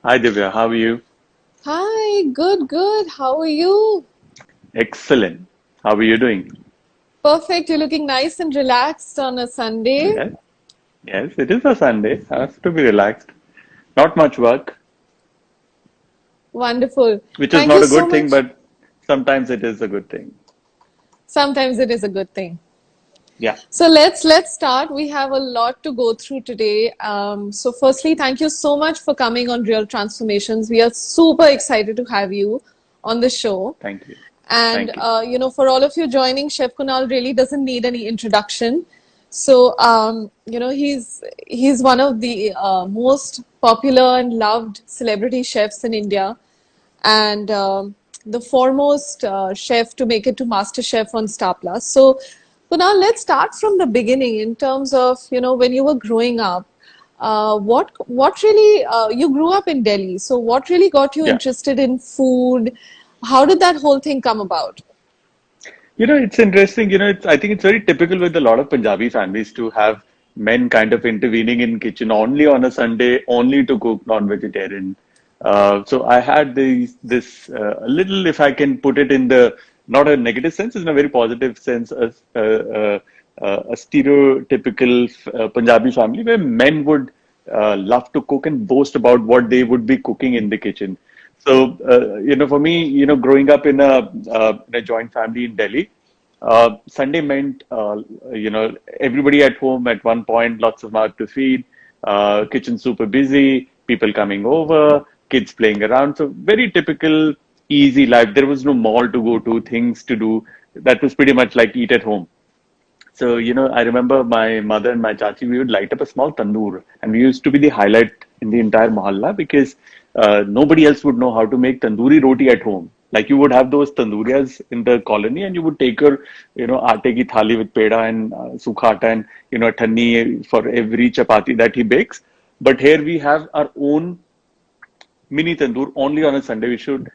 Hi Divya, how are you? Hi, good, good. How are you? Excellent. How are you doing? Perfect. You're looking nice and relaxed on a Sunday. Yes, yes, it is a Sunday. Has to be relaxed. Not much work, Wonderful. which is Thank not you a so good thing, much. but sometimes it is a good thing. Sometimes it is a good thing. Yeah, So let's start. We have a lot to go through today. So firstly, thank you so much for coming on Real Transformations. We are super excited to have you on the show. thank you. And Thank you. for all of you joining, Chef Kunal really doesn't need any introduction. So he's one of the most popular and loved celebrity chefs in India, and the foremost chef to make it to MasterChef on Star Plus. So now let's start from the beginning in terms of when you were growing up. What really you grew up in Delhi, so what really got you Yeah. interested in food? How did that whole thing come about? It's interesting. I think it's very typical with a lot of Punjabi families to have men kind of intervening in kitchen only on a Sunday, only to cook non-vegetarian. So I had a little, if I can put it in the not a negative sense, it's in a very positive sense, a stereotypical Punjabi family where men would love to cook and boast about what they would be cooking in the kitchen. So, for me, growing up in a joint family in Delhi, Sunday meant, everybody at home at one point, lots of mouth to feed, kitchen super busy, people coming over, kids playing around. So, very typical, easy life. There was no mall to go to, things to do. That was pretty much like eat at home. So, I remember my mother and my chachi, we would light up a small tandoor, and we used to be the highlight in the entire mohalla because nobody else would know how to make tandoori roti at home. Like you would have those tandoorias in the colony, and you would take your, aate ki thali with peda and sukha atta and, thanni for every chapati that he bakes. But here we have our own mini tandoor only on a Sunday. We should.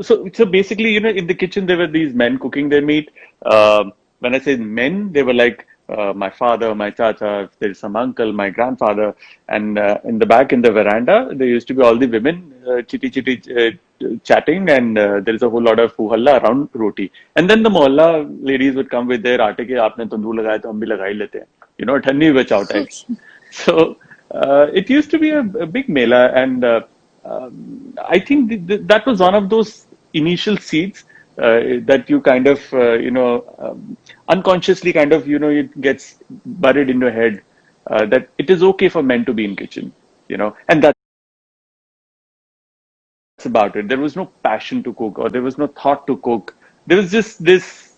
So basically, in the kitchen there were these men cooking their meat. When I say men, they were like my father, my chacha, there's some uncle, my grandfather, and in the back in the veranda there used to be all the women chitty chitty chatting, and there is a whole lot of hoo-halla around roti. And then the mohalla ladies would come with their aate ke aapne tandoor lagaya to hum bhi laga hi lete hain. Thanni bachao type. Okay. So it used to be a big mela, and I think that was one of those initial seeds that you kind of, unconsciously kind of, it gets buried in your head that it is okay for men to be in kitchen, and that's about it. There was no passion to cook, or there was no thought to cook. There was just this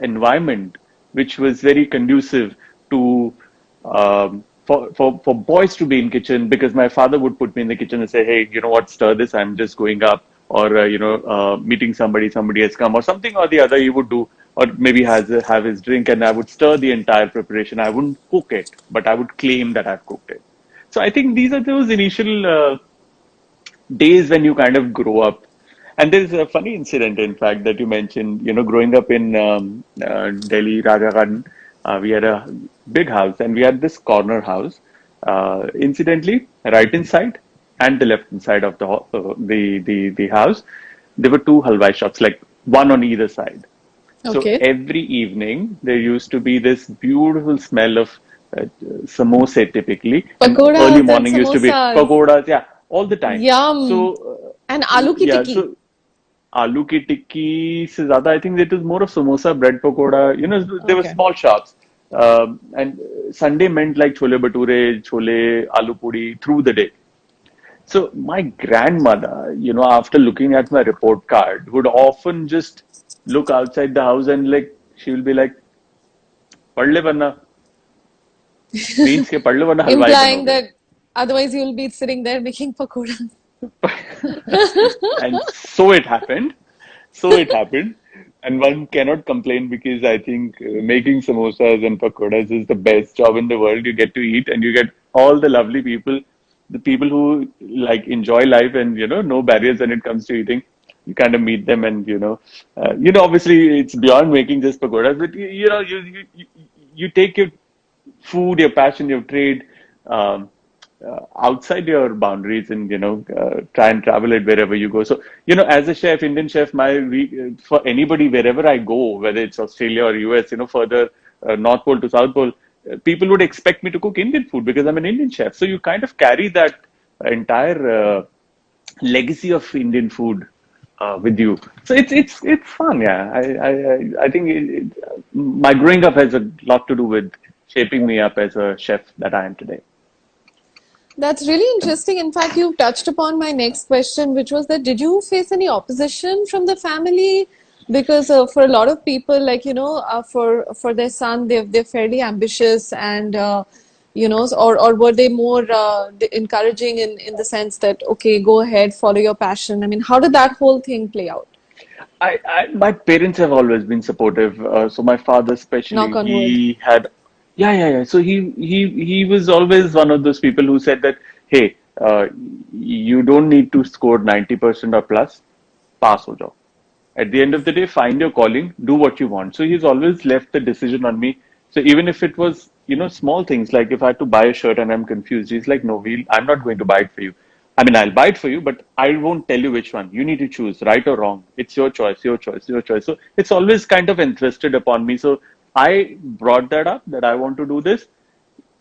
environment which was very conducive to for boys to be in kitchen, because my father would put me in the kitchen and say, hey, you know what, stir this, I'm just going up, or meeting somebody has come, or something or the other he would do, or maybe have his drink, and I would stir the entire preparation. I wouldn't cook it, but I would claim that I've cooked it. So I think these are those initial days when you kind of grow up. And there's a funny incident, in fact, that you mentioned. Growing up in Delhi, Raja Garden, we had a big house, and we had this corner house. Incidentally, right inside and the left inside of the house, there were two halwai shops, like one on either side. So Okay. every evening there used to be this beautiful smell of samosa typically, and early Pakoras and morning used to be samosas. pakoras, yeah, all the time. Yum. So And aloo ki yeah, tikki. so aloo ki tikki se zyada, I think it was more of samosa, bread pakoda. There were Okay. small shops, and Sunday meant like chole bhature, chole, aloo puri through the day. So my grandmother, after looking at my report card, would often just look outside the house and like she will be like, "पढ़ ले वरना means के पढ़ लो वरना हलवाई Implying बनोगे." that otherwise you'll be sitting there making pakoras. And so it happened. So it happened. And one cannot complain, because I think making samosas and pakoras is the best job in the world. You get to eat, and you get all the lovely people, the people who like enjoy life, and no barriers when it comes to eating. You kind of meet them, and obviously it's beyond making just pakoras, but you take your food, your passion, your trade. Um, outside your boundaries and try and travel it wherever you go. So as a chef, Indian chef, for anybody wherever I go, whether it's Australia or US, further North Pole to South Pole, people would expect me to cook Indian food because I'm an Indian chef. So you kind of carry that entire legacy of Indian food with you. So it's fun. Yeah, I think my growing up has a lot to do with shaping me up as a chef that I am today. That's really interesting. In fact, you touched upon my next question, which was that did you face any opposition from the family? Because for a lot of people, like for their son, they're fairly ambitious, and or were they more encouraging in the sense that okay, go ahead, follow your passion. I mean, how did that whole thing play out? My parents have always been supportive. So my father, especially, Knock on wood. he had, yeah. So he was always one of those people who said that, hey, you don't need to score 90% or plus, pass ho jao. At the end of the day, find your calling, do what you want. So he's always left the decision on me. So even if it was, small things like if I had to buy a shirt and I'm confused, he's like, no, I'm not going to buy it for you. I mean, I'll buy it for you, but I won't tell you which one. You need to choose, right or wrong. It's your choice, your choice, your choice. So it's always kind of entrusted upon me. So I brought that up that I want to do this.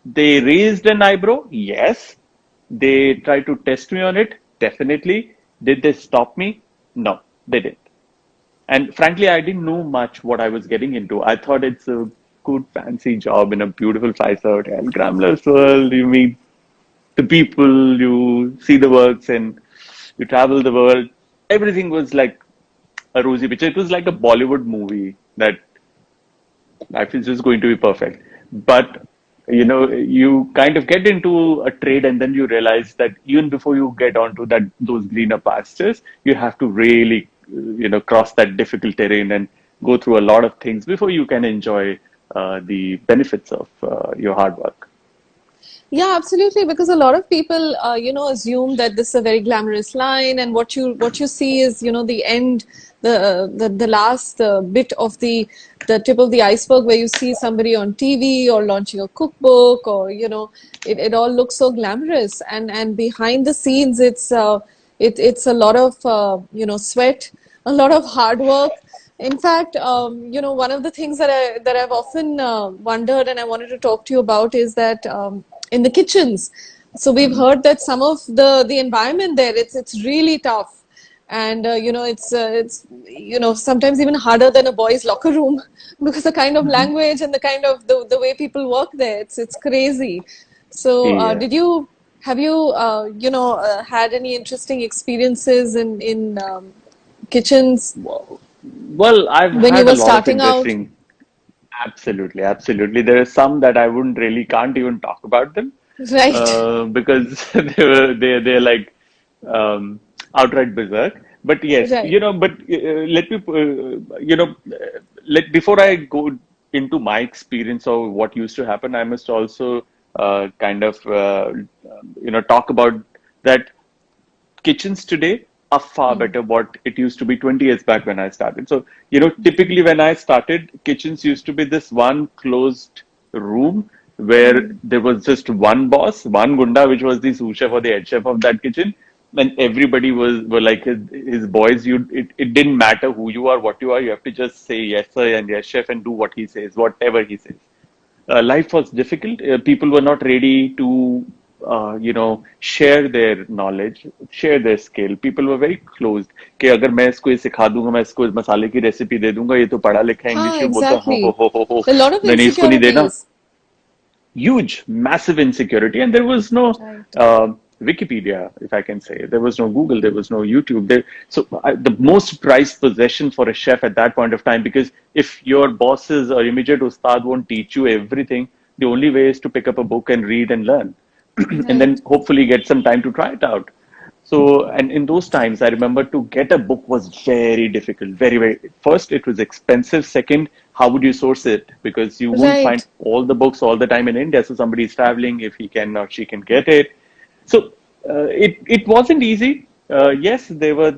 They raised an eyebrow, yes. They tried to test me on it, definitely. Did they stop me? No, they didn't. And frankly, I didn't know much what I was getting into. I thought it's a good, fancy job in a beautiful five-star hotel, glamorous world. You meet the people, you see the works, and you travel the world. Everything was like a rosy picture. It was like a Bollywood movie that life is just going to be perfect. But you kind of get into a trade, and then you realize that even before you get onto those greener pastures, you have to really, cross that difficult terrain and go through a lot of things before you can enjoy the benefits of your hard work. Yeah, absolutely. Because a lot of people, assume that this is a very glamorous line, and what you see is, the end, the last bit of the tip of the iceberg, where you see somebody on TV or launching a cookbook, or it all looks so glamorous, and behind the scenes, it's a lot of sweat, a lot of hard work. In fact, one of the things that I've often wondered, and I wanted to talk to you about, is that in the kitchens. So we've heard that some of the environment there, it's really tough, and it's sometimes even harder than a boys' locker room because the kind of language and the kind of the way people work there, it's crazy. So Yeah. did you have you had any interesting experiences in kitchens Well, I've when you had a were lot of starting out? interesting. Absolutely, absolutely. There are some that I wouldn't really can't even talk about them Right, because they're like outright berserk. But yes, right. but let me let before I go into my experience of what used to happen, I must also kind of talk about that kitchens today are far Hmm. better what it used to be 20 years back when I started. So, typically when I started, kitchens used to be this one closed room where Hmm. there was just one boss, one gunda, which was the sous chef or the head chef of that kitchen. And everybody were like his boys. It didn't matter who you are, what you are. You have to just say yes, sir, and yes, chef, and do what he says, whatever he says. Life was difficult. People were not ready to, share their knowledge, share their skill. People were very closed. कि अगर मैं इसको ये सिखा दूंगा, मैं इसको इस मसाले की रेसिपी दे दूंगा, ये तो पढ़ा लिखा है, Ah, इंग्लिश में बोलता है, exactly. हो A lot of नहीं नहीं इसको नहीं देना. insecurities. Huge, massive insecurity, and there was no Right. Wikipedia, if I can say. There was no Google, there was no YouTube. The most prized possession for a chef at that point of time, because if your bosses or immediate ustad won't teach you everything, the only way is to pick up a book and read and learn, and then Right. hopefully get some time to try it out. So, and in those times, I remember to get a book was very difficult. Very, very. First, it was expensive. Second, how would you source it? Because you won't find Right. all the books all the time in India. So somebody is traveling, if he can or she can get it. So it wasn't easy. Yes, there were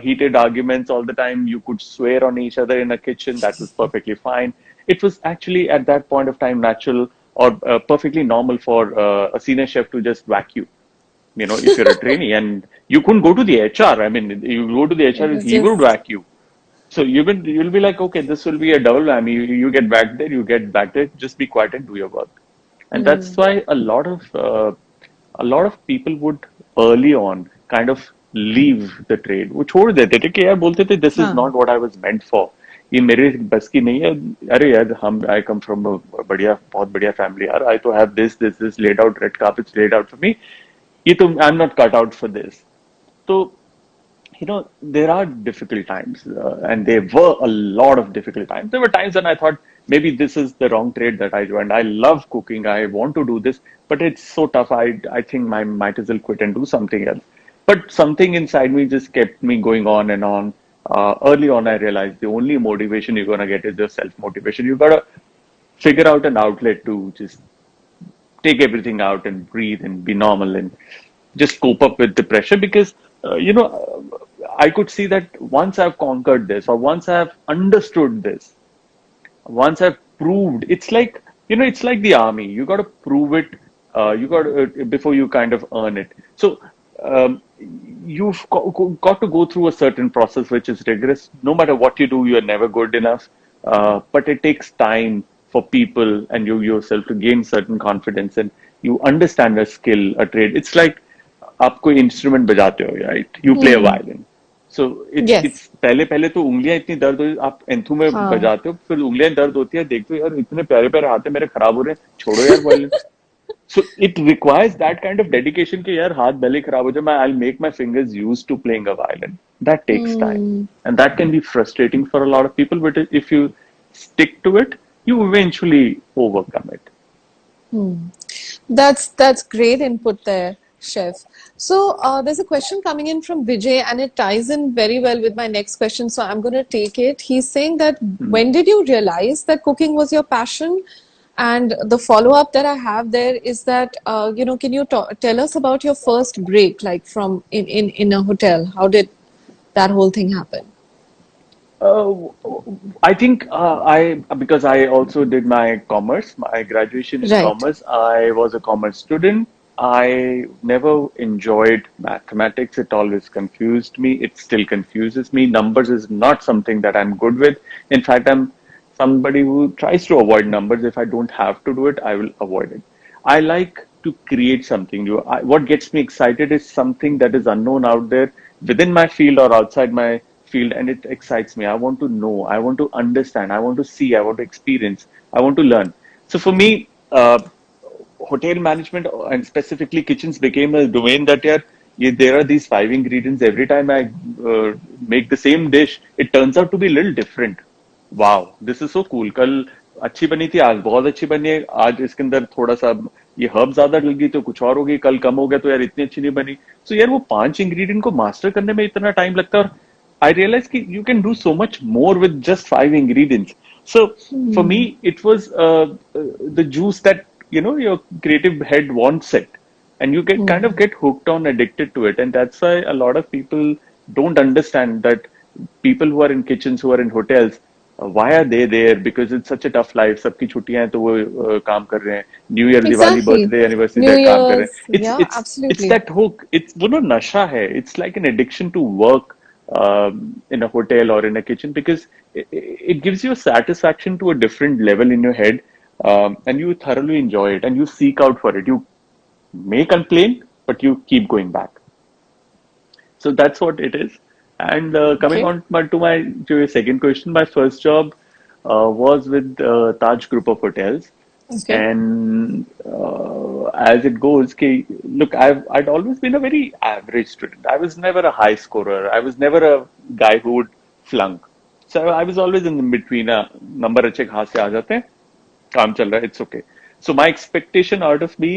heated arguments all the time. You could swear on each other in a kitchen. That was perfectly fine. It was actually at that point of time natural. or perfectly normal for a senior chef to just vacuum. If you're a trainee and you couldn't go to the HR, I mean, you go to the It HR, was he would just. vacuum. So you'll be like, okay, this will be a double whammy. You get back there, you get back there, just be quiet and do your work. And that's Hmm. why a lot of people would early on kind of leave the trade. वो छोड़ देते थे कि यार बोलते थे this is Huh. not what I was meant for. ये मेरे बस की नहीं है. अरे यार हम I come from a बढ़िया बहुत बढ़िया family यार. I to have this laid out, red carpets laid out for me. ये तो I'm not cut out for this. So there are difficult times, and there were a lot of difficult times. There were times when I thought maybe this is the wrong trade that I joined. I love cooking. I want to do this, but it's so tough. I think I might as well quit and do something else. But something inside me just kept me going on and on. Early on, I realized the only motivation you're gonna get is just self motivation. You gotta figure out an outlet to just take everything out and breathe and be normal and just cope up with the pressure because I could see that once I've conquered this or once I've understood this, once I've proved, it's like the army. You got to prove it. You got to, before you kind of earn it. So um, you've got to go through a certain process which is rigorous. No matter what you do, you're never good enough. But it takes time for people and you yourself to gain certain confidence and you understand a skill, a trade. It's like आप कोई instrument बजाते हो, right? You play a Hmm. Violin. So it's Yes. पहले पहले तो उंगलियां इतनी दर्द हो, आप एंथू में Huh. बजाते हो, फिर उंगलियां दर्द होती है, देखते हो यार इतने प्यारे प्यारे हाथ है मेरे, खराब हो रहे हैं, छोड़ो यार violin. So it requires that kind of dedication कि यार हाथ भले खराब हो जाए, I'll make my fingers used to playing a violin. That takes time, Hmm. and that can be frustrating for a lot of people. But if you stick to it, you eventually overcome it. Hmm. That's great input there, Chef. So there's a question coming in from Vijay, and it ties in very well with my next question. So I'm going to take it. He's saying that Hmm. when did you realize that cooking was your passion? And the follow-up that I have there is that can you tell us about your first break, like from in a hotel? How did that whole thing happen? Uh, I think I because I also did my commerce, my graduation in Right. commerce. I was a commerce student. I never enjoyed mathematics. It always confused me. It still confuses me. Numbers is not something that I'm good with. In fact, I'm somebody who tries to avoid numbers. If I don't have to do it, I will avoid it. I like to create something new. What gets me excited is something that is unknown out there within my field or outside my field, and it excites me. I want to know, I want to understand, I want to see, I want to experience, I want to learn. So for me, hotel management and specifically kitchens became a domain that there are these five ingredients. Every time I make the same dish, it turns out to be a little different. Wow this is so cool. कल अच्छी बनी थी, आज बहुत अच्छी बनी है, आज इसके अंदर थोड़ा सा ये हर्ब ज्यादा डल गई तो कुछ और होगी, कल कम हो गया तो यार इतनी अच्छी नहीं बनी. सो यार वो 5 इंग्रेडिएंट को मास्टर करने में इतना टाइम लगता है. और आई रियलाइज कि you can do so much more with just 5 ingredients. So for me Hmm. It was the juice that your creative head wants it, and you get kind of Hmm. get hooked on, addicted to it. And that's why a lot of people don't understand that people who are in kitchens, who are in hotels, why are they there? Because it's such a tough life. सबकी छुट्टियां हैं तो वो काम कर रहे हैं. New year, Diwali, Exactly. Birthday, anniversary, New that काम कर रहे Year's. हैं. It's Yeah, it's it's absolutely. That hook. It's वो ना नशा है. It's like an addiction to work in a hotel or in a kitchen because it gives you a satisfaction to a different level in your head, and you thoroughly enjoy it and you seek out for it. You may complain, but you keep going back. So that's what it is. And coming Okay. on to your second question, my first job was with Taj Group of Hotels. Okay. And as it goes, look, I'd always been a very average student. I was never a high scorer. I was never a guy who would flunk. So I was always in the between. Number अच्छे कहाँ से आ जाते हैं, काम चल रहा है, it's okay. So my expectation out of me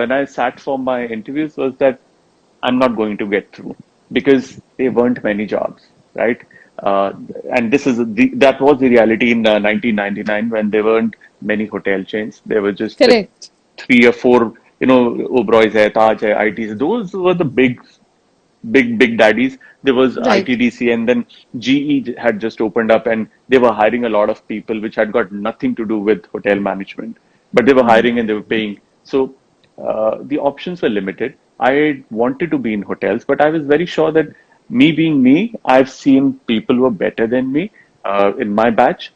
when I sat for my interviews was that I'm not going to get through because there weren't many jobs, right? Uh, and that was the reality in 1999 when there weren't many hotel chains. There were just the Correct. three or four, Oberoi's, hai, Taj, hai, ITs. Those were the big daddies. There was Right. ITDC, and then GE had just opened up, and they were hiring a lot of people, which had got nothing to do with hotel management. but they were hiring and they were paying. So the options were limited. I wanted to be in hotels, but I was very sure that me being me, I've seen people who are better than me in my batch.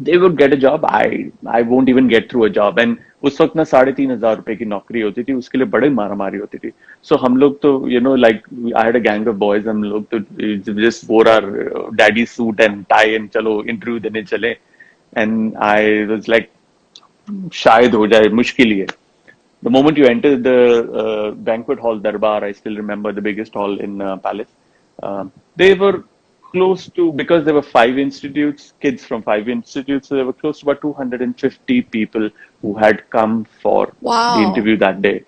They would get a job. I won't even get through a job. And उस वक्त ना 3,500 रुपए की नौकरी होती थी, उसके लिए बड़ी मारामारी होती थी. So हम लोग तो like I had a gang of boys. हम लोग तो just wore our daddy suit and tie and चलो interview देने चले. And I was like शायद हो जाए मुश्किल ही है. The moment you enter the banquet hall, Darbar, I still remember the biggest hall in Palace. They were close to, because there were 5 institutes, kids from 5 institutes, so there were close to about 250 people who had come for the Wow. interview that day.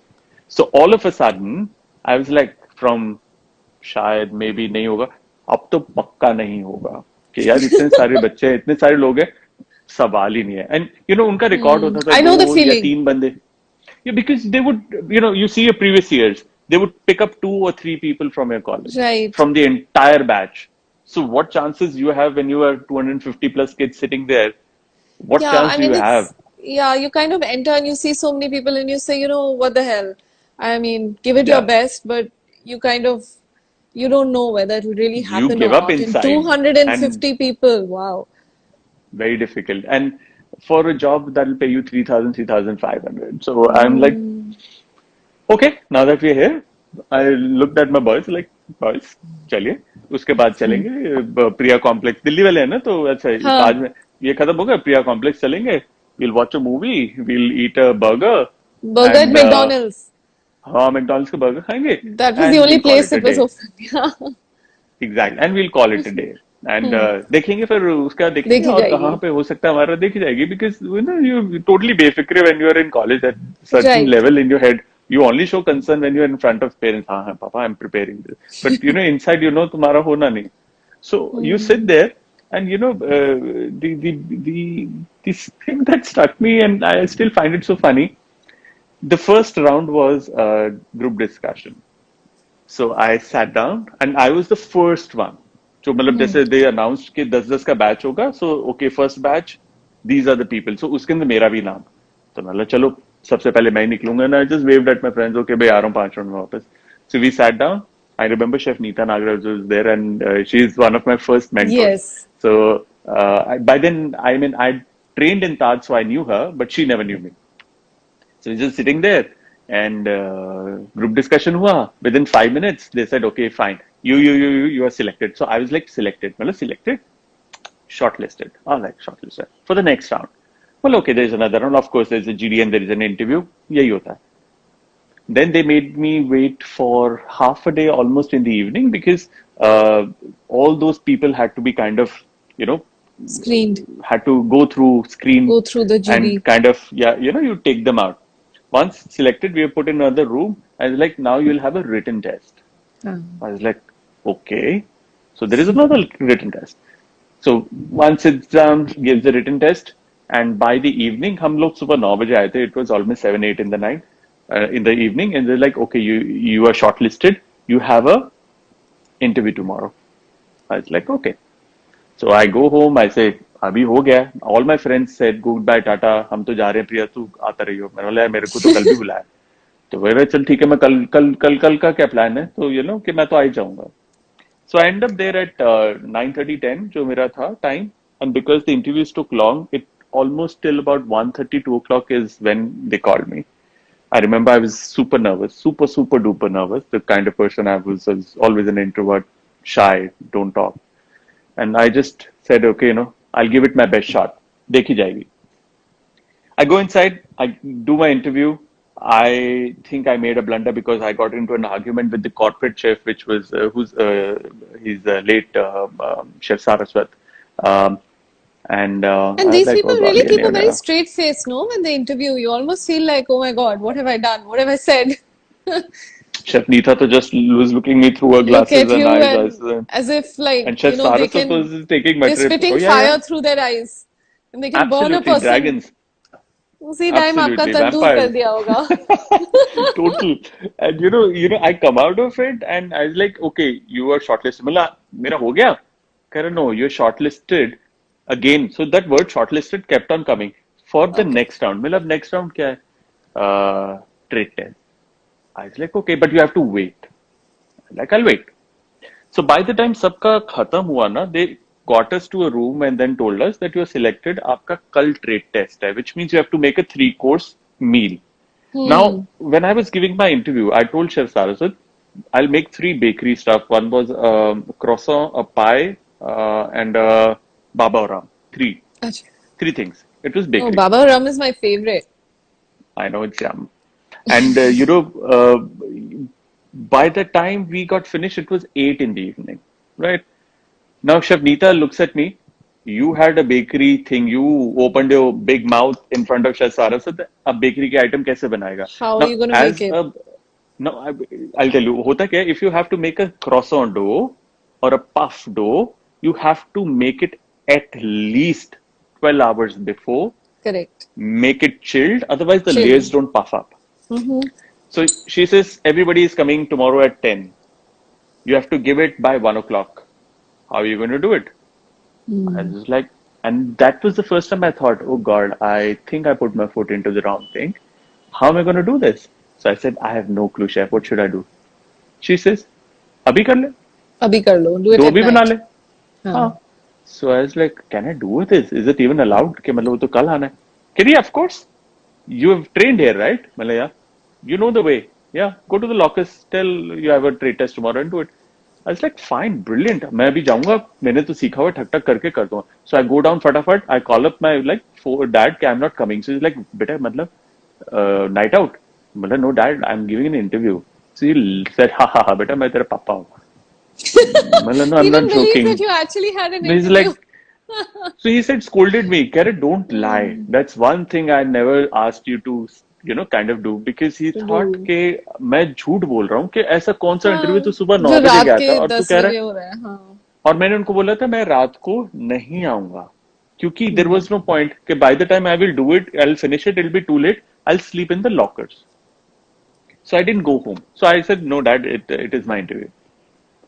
So all of a sudden, I was like, from शायद may be नहीं होगा, अब तो पक्का नहीं होगा कि यार इतने सारे बच्चे हैं, इतने सारे लोग हैं, सवाल ही नहीं है. एंड उनका रिकॉर्ड होता था I know the दो या feeling. तीन बंदे. Yeah, because they would, you see your previous years, they would pick up 2 or 3 people from your college, Right. from the entire batch. So what chances you have when you are 250 plus kids sitting there? What Yeah, chance I do you mean, have? yeah, you kind of enter and you see so many people and you say, what the hell? I mean, give it your Yeah, best, but you kind of, you don't know whether it will really you happen give or up not. And inside, and 250 people, wow. very difficult. And for a job that'll pay you 3,000, 3,500. So I'm like, okay, now that we're here, I looked at my boys like, boys, चलिए, उसके बाद चलेंगे प्रिया complex, Delhi वाले हैं ना, तो अच्छा ताज Huh. में ये खत्म हो गया, प्रिया कॉम्प्लेक्स चलेंगे, we'll watch a movie, we'll eat a burger, Burger at and McDonald's. हाँ मैकडॉनल्ड्स का बर्गर खाएंगे, That was the and only we'll call place it a that was day. open. Yeah. Exact and we'll call it a day. And देखेंगे फिर उसका देखेंगे देखी और कहाँ जाएगी. पे हो सकता है हमारा देखी जाएगी, बिकॉज यू टोटली बेफिक्र when you are in college at certain Right. Level in your head. You only show concern when you're in front of parents. हाँ हाँ पापा, I'm preparing this. But inside तुम्हारा होना नहीं. So you sit there, and the this thing that struck me, and I still find it so funny. The first round was a group discussion. So I sat down and I was the first one. So मतलब जैसे they announced कि 10-10 का batch होगा. So okay, first batch, these are the people. So उसके अंदर मेरा भी नाम. तो मतलब चलो सबसे पहले मैं ही निकलूंगा. And I just waved at my friends. Okay, भाई आ रहा हूँ 5 मिनट में वापस. So we sat down. I remember Chef Neeta Nagaraj was there, and she's one of my first mentors. Yes. So by then, I mean, I trained in Taj, so I knew her, but she never knew me. So just sitting there, and group discussion hua. Within 5 minutes, they said, okay, fine. You are selected. So I was like, selected. Well, selected, shortlisted. All right, shortlisted for the next round. Well, okay, there's another round. Of course, there's a GD and there is an interview. Yahi hota hai. Then they made me wait for half a day, almost in the evening, because all those people had to be kind of, you know, Screened. had to go through screen Go through the and jury. kind of, yeah, you take them out. Once selected, we were put in another room. I was like, now you'll have a written test. Ah. I was like, okay. So there is another written test. So one sits down, gives the written test, and by the evening, हम लोग सुबह 9 बजे आए थे. It was almost 7, 8 in the night, in the evening, and they're like, okay, you are shortlisted. You have a interview tomorrow. I was like, okay. So I go home. I say, अभी हो गया. All my friends said goodbye, tata. हम तो जा रहे हैं, प्रिया तू आता रही हो. मैंने बोला मेरे को तो कल भी बुलाया. तो वह चल ठीक है, मैं कल कल कल कल का क्या प्लान है, तो कि मैं तो आ ही जाऊंगा. So I end up there at 9:30, 10, जो मेरा था time, and because the interviews took long, it almost till about 1:30, 2 o'clock is when they called me. I remember I was super nervous, super duper nervous. The kind of person I was always an introvert, shy, don't talk. And I just said, okay, I'll give it my best shot. Dekhi jayegi. I go inside, I do my interview. I think I made a blunder because I got into an argument with the corporate chef, which was he's late Chef Saraswat. Um, and And I was these like, people oh God, really yeah, keep yeah, a very yeah. straight face, no? When they interview you, almost feel like, oh my God, what have I done? What have I said? Chef Neetha to just was looking me through her Look glasses at and you eyes. and as if like, And Chef Saraswat was taking my they're trip. Oh spitting yeah, yeah, fire through their eyes and they can burn a absolutely person. dragons, उसी time आपका absolutely तंदूर कर vampires. दिया होगा. Total. And I come out of it and I was like, okay, you are shortlisted. Mala, mera ho gaya? Kara, no, you're shortlisted again. So that word shortlisted kept on coming. for the Okay. next round. मतलब next round क्या है? Trade test. I was like, okay, but you have to wait. Like, I'll wait. So by the time सबका खत्म हुआ ना, they got us to a room and then told us that you are selected. आपका कल trade test है, which means you have to make a 3-course meal. Now, Hmm. when I was giving my interview, I told Chef Saraswat, I'll make 3 bakery stuff. One was croissant, a pie, and baba ram. Three, Achha. three things. It was Oh, bakery. Baba Ram is my favorite. I know it's yum. And by the time we got finished, it was 8 in the evening, right? Now, Chef Neeta looks at me. You had a bakery thing. You opened your big mouth in front of Chef Saraswat. अब bakery के item कैसे बनाएगा? How are Now, you going to make as it? a no, I'll tell you. होता क्या है? If you have to make a croissant dough or a puff dough, you have to make it at least 12 hours before. Correct. Make it chilled. Otherwise, the layers Chilled. don't puff up. Mm-hmm. So she says everybody is coming tomorrow at 10. You have to give it by 1 o'clock. How are you going to do it? I Hmm. was like, and that was the first time I thought, oh God, I think I put my foot into the wrong thing. How am I going to do this? So I said, I have no clue, chef. What should I do? She says, अभी कर ले, Abhi kar lo. Do it दो at भी बना night. ले. हाँ. हाँ. So I was like, can I do this? Is it even allowed? कि मतलब वो तो कल आना है. Can you? Of course. You have trained here, right? मतलब yeah. You know the way. Yeah. Go to the lockers. Tell you have a trade test tomorrow and do it. I was like, fine, brilliant. मैं अभी जाऊंगा. मैंने तो सीखा हुआ ठक ठक करके कर दूंगा. So I go down फटाफट. I call up my like for dad. कि I'm not coming. So he's like, बेटा मतलब night out. मतलब no dad, I'm giving an interview. So he said, ha ha ha, बेटा मैं तेरा पापा हूँ. मतलब no, He I'm not didn't believe joking. that you actually had an He's interview. like, so he said, scolded me, Karen, don't lie. Hmm. That's one thing I never asked you to, kind of do because he To thought do. कि मैं झूठ बोल रहा हूँ कि ऐसा कौन सा इंटरव्यू हाँ. तो सुबह जो 9 बजे रात गया के था और तू 10 कह रहा बजे है हो रहा है. हाँ. और मैंने उनको बोला था मैं रात को नहीं आऊंगा क्योंकि there Hmm. Was no point कि by the time I will do it I will finish it will be too late I will sleep in the lockers so I didn't go home so I said no dad it is my interview.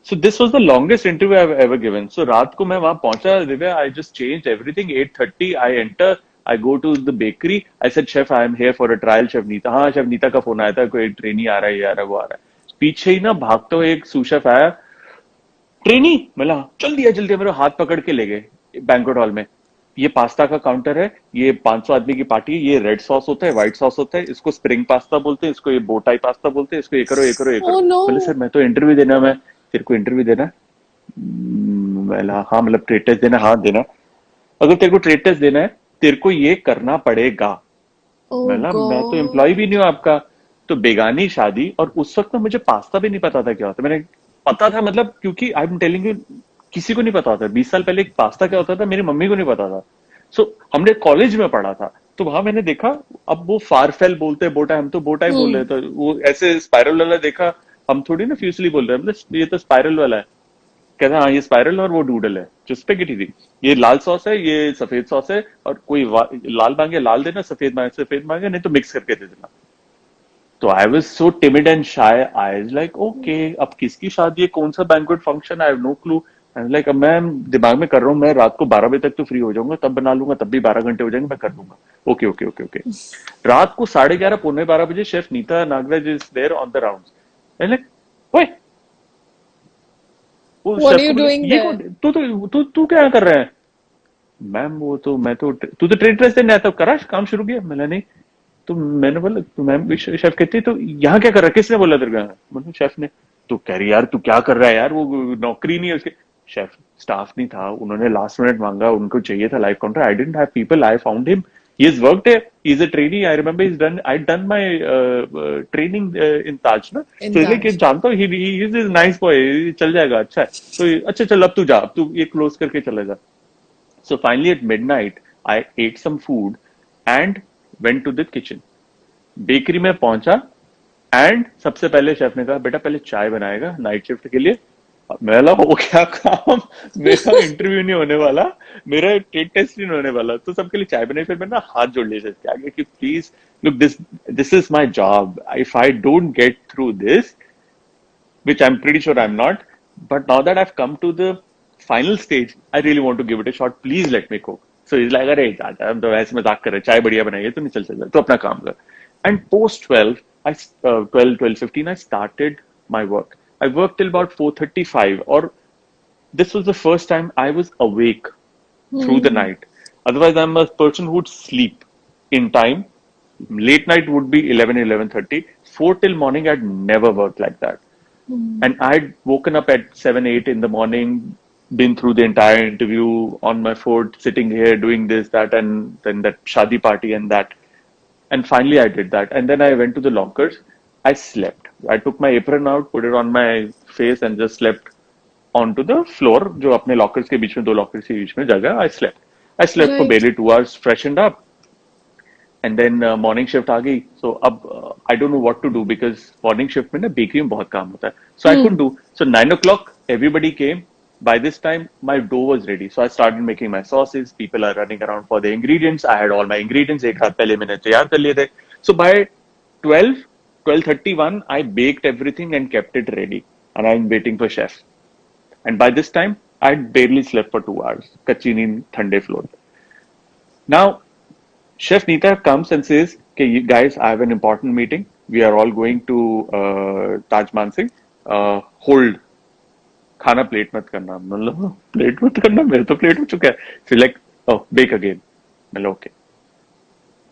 So this was the longest interview I've ever given. So रात को मैं वहां पहुंचा Divya. I just changed everything. 8:30 I enter. I go to the bakery. I said, Chef, I am here for a trial. Chef Nita, हाँ Chef Nita का phone आया था. कोई ट्रेनी आ रहा है, ये आ रहा है, वो आ रहा है. पीछे ही ना भागते हुए एक sous chef आया. ट्रेनी मिला, चल दिया मेरे हाथ पकड़ के ले गए बैंक्वेट हॉल में. ये पास्ता का काउंटर है, ये 500 आदमी की पार्टी है, ये रेड सॉस होता है, व्हाइट सॉस होता है, इसको स्प्रिंग पास्ता बोलते हैं, इसको ये बोटाई पास्ता बोलते हैं, इसको ये करो ये करो ये करो. Oh बोले no. सर मैं तो इंटरव्यू देना, मैं तेरे को इंटरव्यू देना. हाँ मतलब ट्रेड टेस्ट देना, हाँ देना. अगर तेरे को ट्रेड टेस्ट देना है तेरे को ये करना पड़ेगा. Oh मतलब मैं तो एम्प्लॉय भी God. नहीं हूँ आपका. तो बेगानी शादी. और उस वक्त में मुझे पास्ता भी नहीं पता था क्या होता. मैंने पता था मतलब क्योंकि आई एम टेलिंग यू किसी को नहीं पता होता. 20 साल पहले पास्ता क्या होता था मेरी मम्मी को नहीं पता था. सो हमने कॉलेज में पढ़ा था तो वहां मैंने देखा. अब वो फारफेल बोलते हैं बोटाई, हम तो बोटाई बोल रहे Hmm. थे. वो ऐसे स्पाइरल वाला देखा. हम थोड़ी ना फ्यूसली बोल रहे हैं. मतलब ये तो स्पाइरल वाला है. कहता हाँ ये स्पाइरल और वो डूडल है जो स्पेगेटी थी. ये लाल सॉस है, ये सफेद सॉस है. और कोई लाल मांगे लाल देना, सफेद मांगे नहीं तो मिक्स करके दे देना. तो I was so timid and shy. I was like okay अब किसकी शादी है, कौन सा banquet function, I have no clue. I was like अब मैं दिमाग में कर रहा हूँ मैं रात को 12 बजे तक तो फ्री हो जाऊंगा, तब बना लूंगा, तब भी 12 घंटे हो जाएंगे, मैं कर लूंगा. Okay okay okay okay. रात को 11:30 पौने 12 बजे chef Neeta Nagaraj is there on the round. Like ओए वो What are शेफ को you बोले doing ये कौन, there? तू क्या कर रहा है. मैम वो तो मैं तो तू तो ट्रेड ड्रेस देने आया था, करा काम शुरू किया. मैंने नहीं. तो मैंने बोला तो मैम शेफ कहती तो यहाँ क्या कर रहा है, किसने बोला तेरे को यहाँ. मतलब शेफ ने. तो कह रही यार तू क्या कर रहा है यार, वो नौकरी नहीं है उसके. शेफ स्टाफ नहीं था, उन्होंने लास्ट मिनट मांगा, उनको चाहिए था live counter. I didn't have people, I found him. He is worked here, he is a trainee. I remember he done, I done my training in Taj ना. In तो इसलिए Taj. जानता हूँ ही इज नाइस बॉय, चल जाएगा, अच्छा है. तो अच्छा चल अब तू जा, अब तू ये क्लोज करके चले जा. So finally at midnight, I ate some food and went to the kitchen. Bakery में पहुंचा एंड सबसे पहले शेफ ने कहा बेटा पहले चाय बनाएगा नाइट शिफ्ट के लिए. मैं बोला वो क्या काम, मेरा इंटरव्यू नहीं होने वाला, मेरा ट्रेड टेस्ट नहीं होने वाला. तो सबके लिए चाय बनाई. फिर मैंने ना हाथ जोड़ लिए शेफ के आगे कि please look this is my job. If I don't get through this, which I'm pretty sure I'm not. But now that I've come to the final stage, I really want to give it a shot. Please let me cook. So he's like, अरे चाचा हम तो ऐसे मजाक कर रहे हैं, चाय बढ़िया बनाइए तो नहीं, चल चल तो अपना काम कर. And post 12, 12:15, I started my work. I worked till about 4:35, or this was the first time I was awake through the Hmm. night. Otherwise, I'm a person who would sleep in time. Late night would be 11, 11:30. 4 till morning, I'd never worked like that. Hmm. And I'd woken up at 7, 8 in the morning, been through the entire interview on my foot, sitting here doing this, that, and then that shadi party and that. And finally, I did that. And then I went to the lockers. I slept. I took my apron out, put it on my face, and just slept onto the floor. जो अपने lockers के बीच में, दो lockers के बीच में जगह. I slept. I slept for Right. barely 2 hours, freshened up, and then morning shift आ गई. So अब I don't know what to do because morning shift में ना bakery में बहुत काम होता है. So I couldn't Hmm. do. So 9 o'clock, everybody came. By this time, my dough was ready. So I started making my sauces. People are running around for the ingredients. I had all my ingredients. एक रात पहले मैंने तैयार कर लिए थे. So by 12, 12:31, I baked everything and kept it ready. And I'm waiting for chef. And by this time, I'd barely slept for 2 hours. Kacchi नींद ठंडे floor. Now, Chef Nita comes and says, "Okay, you guys, I have an important meeting. We are all going to Taj Mansingh. Hold, खाना plate मत करना." मतलब plate मत करना, मेरे तो plate हो चुका है. She's like, "Oh, bake again." मतलब okay.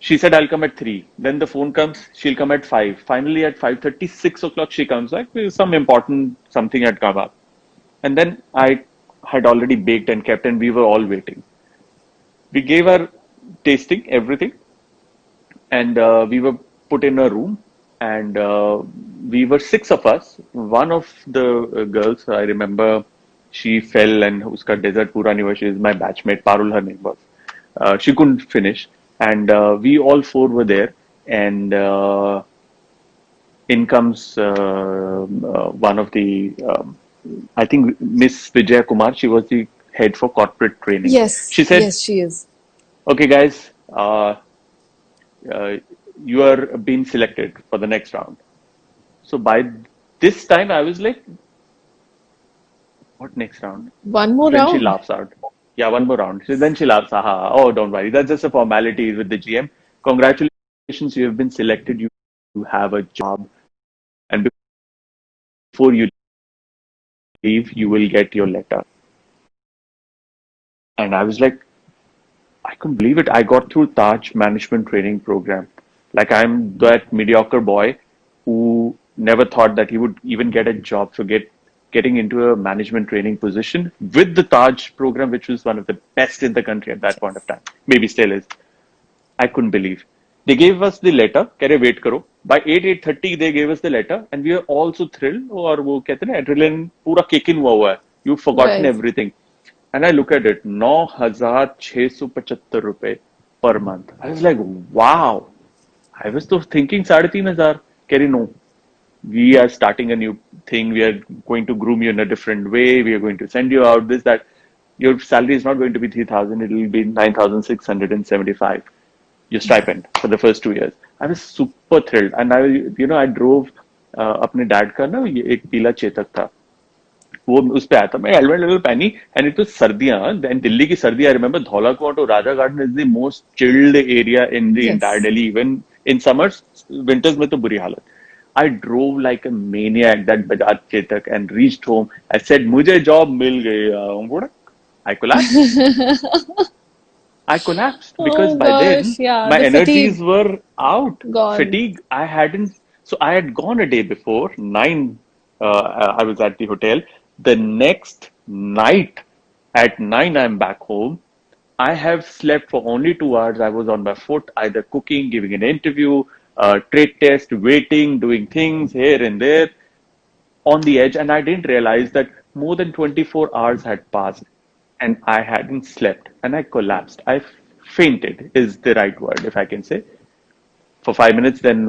She said, "I'll come at 3." Then the phone comes. She'll come at 5. Finally, at 5:30, 6 o'clock, she comes back. Some important something had come up. And then I had already baked and kept, and we were all waiting. We gave her tasting everything, and we were put in a room, and we were six of us. One of the girls, I remember, she fell and uska desert pura nahi hua. She is my batchmate, Parul her name was. She couldn't finish, and we all four were there, and in comes one of the I think Miss Vijaya Kumar. She was the head for corporate training. Yes. She said, Yes, she is. "Okay, guys, uh, you are being selected for the next round." So by this time, I was like, "What next round?" One more Then she round. laughs out. "Yeah, one more round." So then she laughs. Aha! Oh, don't worry. That's just a formality with the GM. Congratulations, you have been selected. You have a job, and before you leave, you will get your letter. And I was like, I couldn't believe it. I got through Taj management training program. Like I'm that mediocre boy who never thought that he would even get a job. So getting into a management training position with the Taj program, which was one of the best in the country at that point of time, maybe still is. I couldn't believe. They gave us the letter. कह रहे wait करो. By 8:30 they gave us the letter, and we were all so thrilled. और वो कहते हैं ना adrenaline पूरा kick in हुआ है. You've forgotten Right. everything. And I look at it, 9,675 रुपए per month. I was like, wow. I was तो thinking 3,500. कह रही no. We are starting a new thing. We are going to groom you in a different way. We are going to send you out this, that. Your salary is not going to be 3,000. It will be 9,675. Your stipend for the first 2 years. I was super thrilled. And I drove अपने dad का ना ये एक पीला चेतक था. वो उस पे आया था. मैं हेलमेट लेवल पहनी, एंड इट वाज सर्दियां. एंड दिल्ली की सर्दी, आई रिमेंबर धौला कोट और Raja garden is the most chilled area in the entire Yes. Delhi. Even in summers, winters में तो बुरी हालत. I drove like a maniac that Bajaj Chetak and reached home. I said मुझे job मिल गई. I collapsed. I collapsed because Oh by then gosh, yeah, my the energies fatigue were out. gone. Fatigue. I hadn't. So I had gone a day before. 9. I was at the hotel. The next night at 9, I'm back home. I have slept for only 2 hours. I was on my foot, either cooking, giving an interview, trade test, waiting, doing things here and there, on the edge, and I didn't realize that more than 24 hours had passed and I hadn't slept and I collapsed. I fainted, is the right word, if I can say. For 5 minutes, then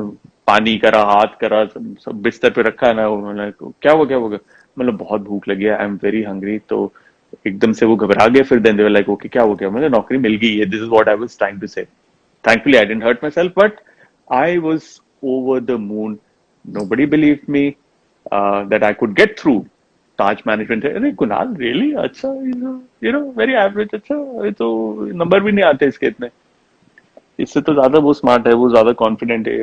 पानी करा, हाथ करा, सब बिस्तर पे रखा ना. मतलब क्या हुआ मतलब बहुत भूख लगी है, आई एम वेरी हंग्री. तो एकदम से वो घबरा गए. फिर then they were like, okay क्या हो गया. मतलब नौकरी मिल गई है. This is what I was trying to say. Thankfully, I didn't hurt myself, but I was over the moon. Nobody believed me that I could get through Taj management है, अरे कुणाल really अच्छा, very average, अच्छा ये तो number भी नहीं आते इसके इतने, इससे तो ज्यादा वो स्मार्ट है, वो ज्यादा कॉन्फिडेंट है.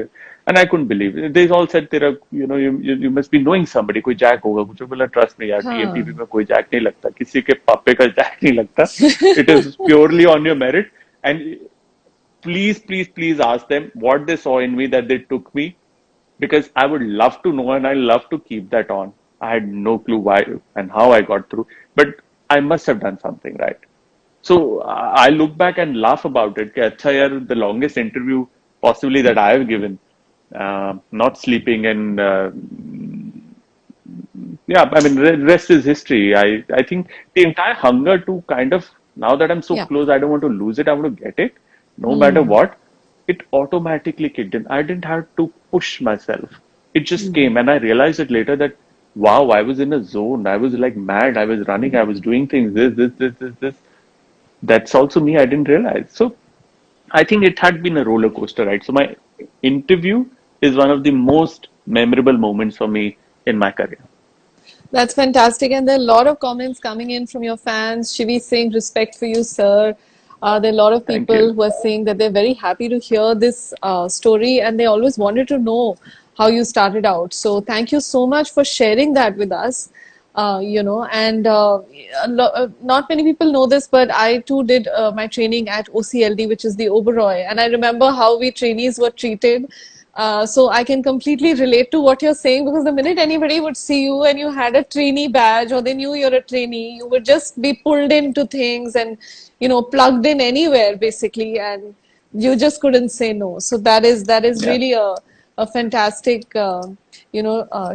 And I couldn't believe they all said तेरा you must be knowing somebody, कोई जैक होगा कुछ. बोला ट्रस्ट मी यार, टीएमटीपी हाँ. में कोई जैक नहीं लगता, किसी के पापे का जैक नहीं लगता. It is purely on your merit. And please ask them what they saw in me that they took me, because I would love to know and I love to keep that on. I had no clue why and how I got through, but I must have done something right. So I look back and laugh about it. कि अच्छा यार, the longest interview possibly that I have given, not sleeping and yeah, I mean rest is history. I think the entire hunger to kind of, now that I'm so Yeah. close, I don't want to lose it. I want to get it, no matter Hmm. what. It automatically kicked in. I didn't have to push myself. It just came, and I realized it later that wow, I was in a zone. I was like mad. I was running. I was doing things. This. That's also me. I didn't realize. So I think it had been a roller coaster ride. So my interview is one of the most memorable moments for me in my career. That's fantastic. And there are a lot of comments coming in from your fans. Shivi saying, respect for you, sir. There are a lot of Thank you. people who are saying that they're very happy to hear this story and they always wanted to know how you started out. So thank you so much for sharing that with us. And not many people know this, but I too did my training at OCLD, which is the Oberoi. And I remember how we trainees were treated. So I can completely relate to what you're saying, because the minute anybody would see you and you had a trainee badge or they knew you're a trainee, you would just be pulled into things and, plugged in anywhere basically, and you just couldn't say no. So that is Yeah. really a fantastic,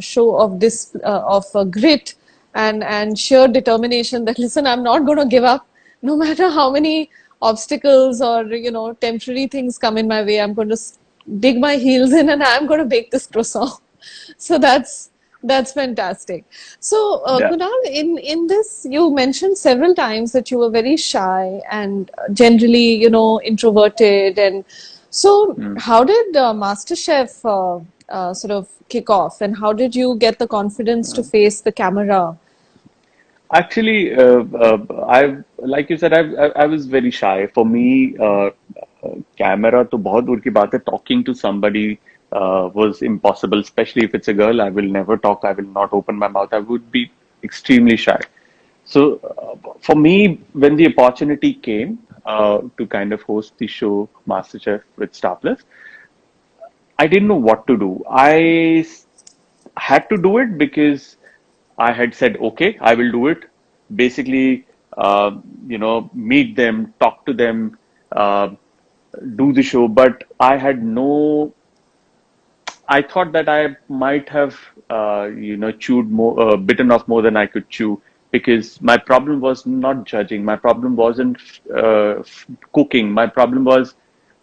show of this of grit and sheer determination that, listen, I'm not going to give up no matter how many obstacles or temporary things come in my way. I'm going to dig my heels in and I'm going to bake this croissant. So that's fantastic. So Yeah. Kunal, in this, you mentioned several times that you were very shy and generally, introverted. And so Mm. how did MasterChef sort of kick off, and how did you get the confidence to face the camera? Actually, like you said, I was very shy. For me, camera to बहुत दूर की बात है. Talking to somebody was impossible, especially if it's a girl. I will never talk. I will not open my mouth. I would be extremely shy. So for me, when the opportunity came to kind of host the show MasterChef with Starplus, I didn't know what to do. Had to do it because I had said, okay, I will do it. Basically, meet them, talk to them, uh, do the show. But I had no, I thought that I might have, chewed more, bitten off more than I could chew, because my problem was not judging. My problem wasn't cooking. My problem was,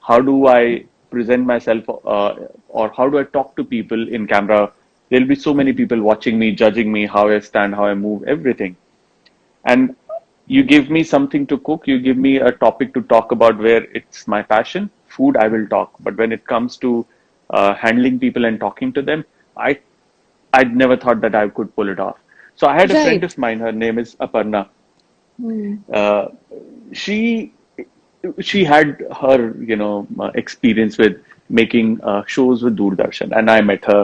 how do I present myself, or how do I talk to people in camera? There'll be so many people watching me, judging me, how I stand, how I move, everything. And you give me something to cook, you give me a topic to talk about where it's my passion, food, I will talk. But when it comes to handling people and talking to them, I I'd never thought that I could pull it off. So I had a friend Right. of mine, her name is Aparna. Hmm. Uh, she she had her experience with making shows with Doordarshan, and I met her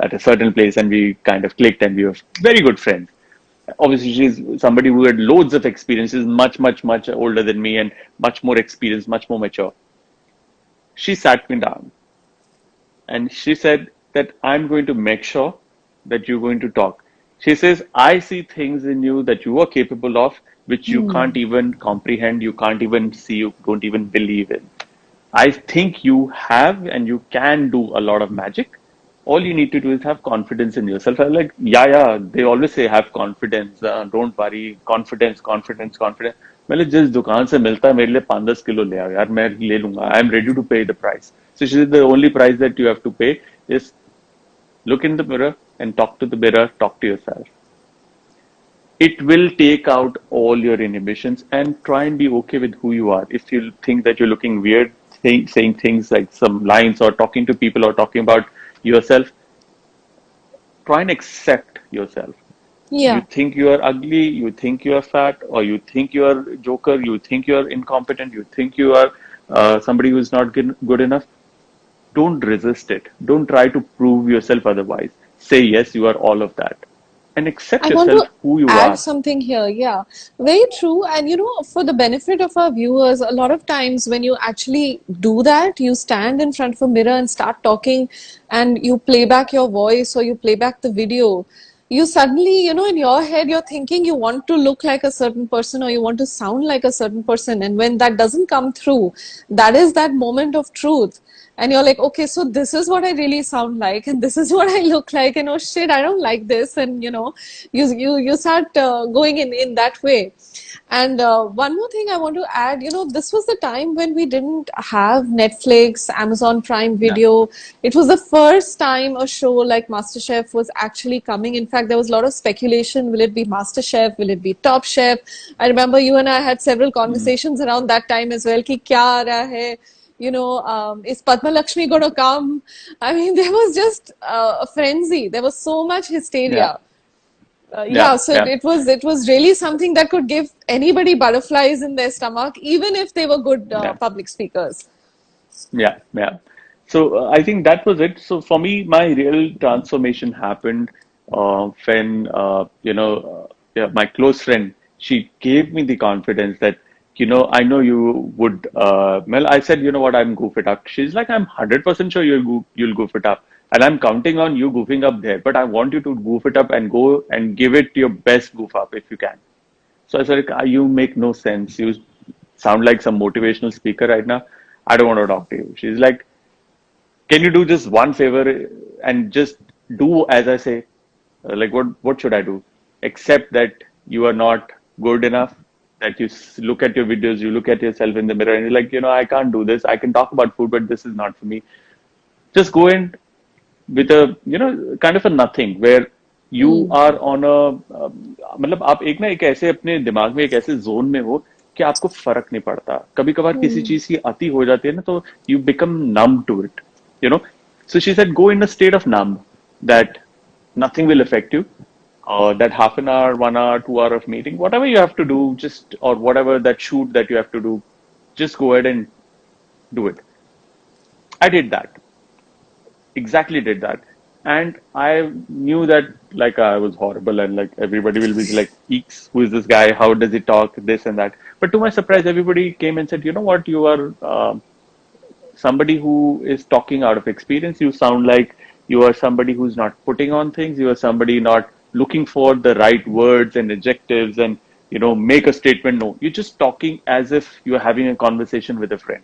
at a certain place, and we kind of clicked, and we were very good friends. Obviously, she's somebody who had loads of experiences, much older than me, and much more experienced, much more mature. She sat me down and she said that I'm going to make sure that you're going to talk. She says, I see things in you that you are capable of, which you can't Hmm. even comprehend, you can't even see, you don't even believe in. I think you have and you can do a lot of magic. All you need to do is have confidence in yourself. I'm like, yeah, they always say have confidence, don't worry, confidence. मैंने जिस दुकान से मिलता है मेरे लिए 5-10 kilo ले आओ यार, मैं ले लूंगा. आई एम रेडी टू पे the price. So she said the only price that you have to pay is look in the mirror and talk to the mirror, talk to yourself. It will take out all your inhibitions and try and be okay with who you are. If you think that you're looking weird, saying things like some lines or talking to people or talking about yourself, try and accept yourself. You Yeah. think you are ugly, you think you are fat, or you think you are joker, you think you are incompetent, you think you are somebody who's not good enough. Don't resist it. Don't try to prove yourself otherwise. Say yes, you are all of that, and accept I want yourself to who you add are. something here. Yeah, very true. And for the benefit of our viewers, a lot of times when you actually do that, you stand in front of a mirror and start talking and you play back your voice or you play back the video. You suddenly, in your head, you're thinking you want to look like a certain person or you want to sound like a certain person. And when that doesn't come through, that is that moment of truth. And you're like, okay, so this is what I really sound like, and this is what I look like, and oh shit, I don't like this, and you start going in that way. And one more thing I want to add, this was the time when we didn't have Netflix, Amazon Prime Yeah. Video. It was the first time a show like MasterChef was actually coming. In fact, there was a lot of speculation. Will it be MasterChef? Will it be Top Chef? I remember you and I had several Mm. conversations around that time as well. Ki kya aa raha hai? Is Padma Lakshmi going to come? I mean, there was just a frenzy. There was so much Yeah. hysteria. Yeah. Yeah, so Yeah. it was really something that could give anybody butterflies in their stomach, even if they were good Yeah. public speakers. Yeah, yeah. So I think that was it. So for me, my real transformation happened when yeah, my close friend, she gave me the confidence that I know you would. Well, I said, you know what, I'm goof it up. She's like, I'm 100% sure you'll goof it up, and I'm counting on you goofing up there. But I want you to goof it up and go and give it your best goof up if you can. So I said, like, you make no sense. You sound like some motivational speaker right now. I don't want to talk to you. She's like, can you do just one favor and just do as I say? Like, what should I do? Except that you are not good enough, that you look at your videos, you look at yourself in the mirror, and you're like, I can't do this. I can talk about food, but this is not for me. Just go in with a kind of a nothing where you Hmm. are on a मतलब आप एक ना एक ऐसे अपने दिमाग में एक ऐसे जोन में हो कि आपको फर्क नहीं पड़ता कभी कभार किसी Hmm. चीज की अति हो जाती है ना तो you become numb to it you know so she said go in a state of numb that nothing will affect you that half an hour 1 hour 2 hour of meeting whatever you have to do just or whatever that shoot that you have to do just go ahead and do it. I did that, exactly did that. And I knew that like I was horrible and like everybody will be like, Eeks, who is this guy? How does he talk? This and that. But to my surprise, everybody came and said, you know what, you are somebody who is talking out of experience. You sound like you are somebody who's not putting on things. You are somebody not looking for the right words and adjectives and make a statement. No, you're just talking as if you're having a conversation with a friend.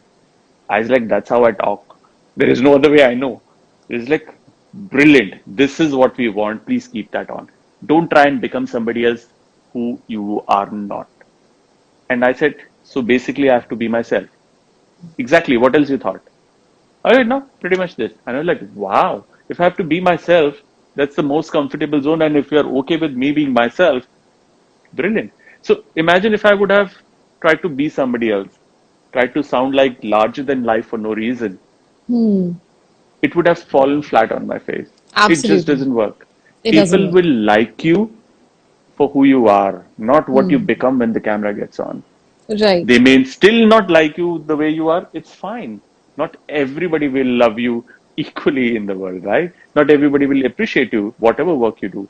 I was like, that's how I talk. There is no other way I know. It's like, brilliant. This is what we want. Please keep that on. Don't try and become somebody else who you are not. And I said, so basically, I have to be myself. Exactly. What else you thought? All right, no, pretty much this. And I was like, wow, if I have to be myself, that's the most comfortable zone. And if you're okay with me being myself, brilliant. So imagine if I would have tried to be somebody else, tried to sound like larger than life for no reason, Hmm. it would have fallen flat on my face. It just Absolutely. doesn't work. It doesn't People work. will like you for who you are, not what you Hmm. become when the camera gets on. They Right. may still not like you the way you are. It's fine. Not everybody will love you equally in the world, right? Not everybody will appreciate you, whatever work you do.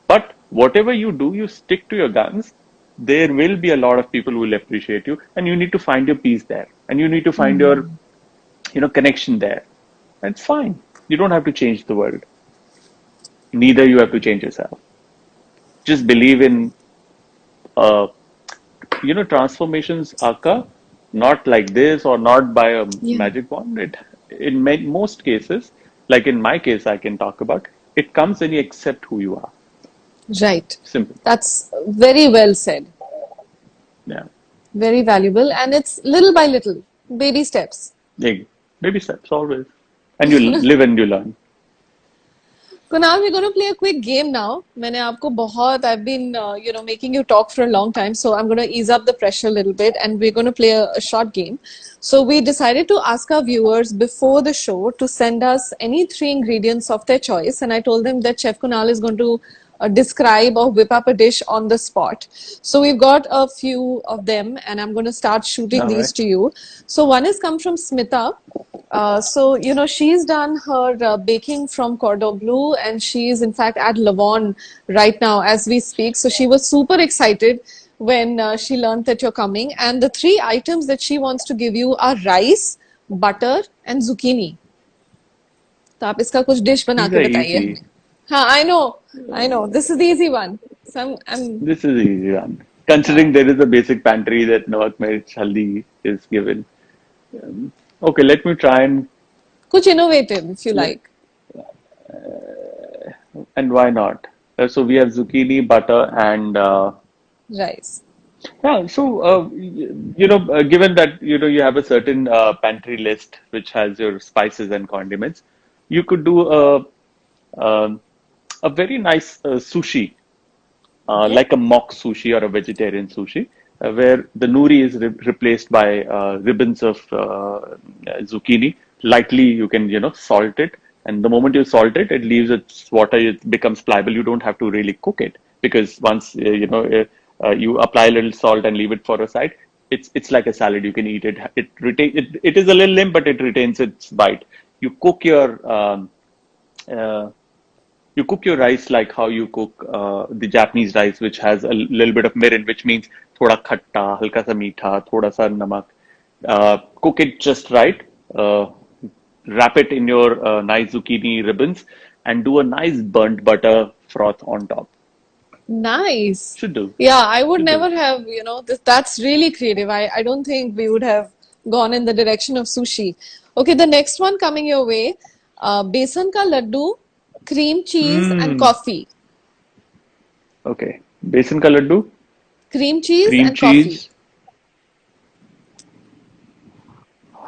But whatever you do, you stick to your guns. There will be a lot of people who will appreciate you, and you need to find your peace there, and you need to find your, Hmm. connection there. That's fine. You don't have to change the world. Neither you have to change yourself. Just believe in uh, transformations occur not like this or not by a Yeah. magic wand. It in most cases, like in my case, I can talk about. It comes when you accept who you are. Right. Simple. That's very well said. Yeah. Very valuable. And it's little by little, baby steps. Big baby steps always, and you live and you learn. Kunal, we're going to play a quick game now. I've been, making you talk for a long time. So I'm going to ease up the pressure a little bit and we're going to play a short game. So we decided to ask our viewers before the show to send us any three ingredients of their choice. And I told them that Chef Kunal is going to describe or whip up a dish on the spot. So we've got a few of them, and I'm going to start shooting All these right. to you. So one has come from Smita. She's done her baking from Cordon Bleu, and she's in fact at Lavon right now as we speak. So she was super excited when she learned that you're coming. And the three items that she wants to give you are rice, butter, and zucchini. तो आप इसका कुछ dish बना These के are बताइए हमें. easy. हाँ, I know. This is the easy one. So I'm This is easy one. हाँ, Considering there is a basic pantry that Namak Mirch Haldi is given. Okay, let me try कुछ innovative if you let, like. and why not? So we have zucchini, butter, and Rice. yeah. So given that you have a certain pantry list which has your spices and condiments, you could do um a very nice sushi, Okay. like a mock sushi or a vegetarian sushi, where the nuri is replaced by ribbons of zucchini. Lightly, you can salt it, and the moment you salt it, it leaves its water. It becomes pliable. You don't have to really cook it because once you apply a little salt and leave it for a side, it's like a salad. You can eat it. It is a little limp, but it retains its bite. You cook your uh, you cook your rice like how you cook the Japanese rice, which has a little bit of mirin, which means thoda khatta, halka sa meetha, thoda sa namak. Cook it just right. Uh, Wrap it in your nice zucchini ribbons and do a nice burnt butter froth on top. Nice. Should do. Yeah, I would Should do. never have, that's really creative. I don't think we would have gone in the direction of sushi. Okay, the next one coming your way, besan ka laddu, cream cheese, and Hmm. coffee. Okay. Besan ka laddu, Cream cheese cream and coffee. cheese.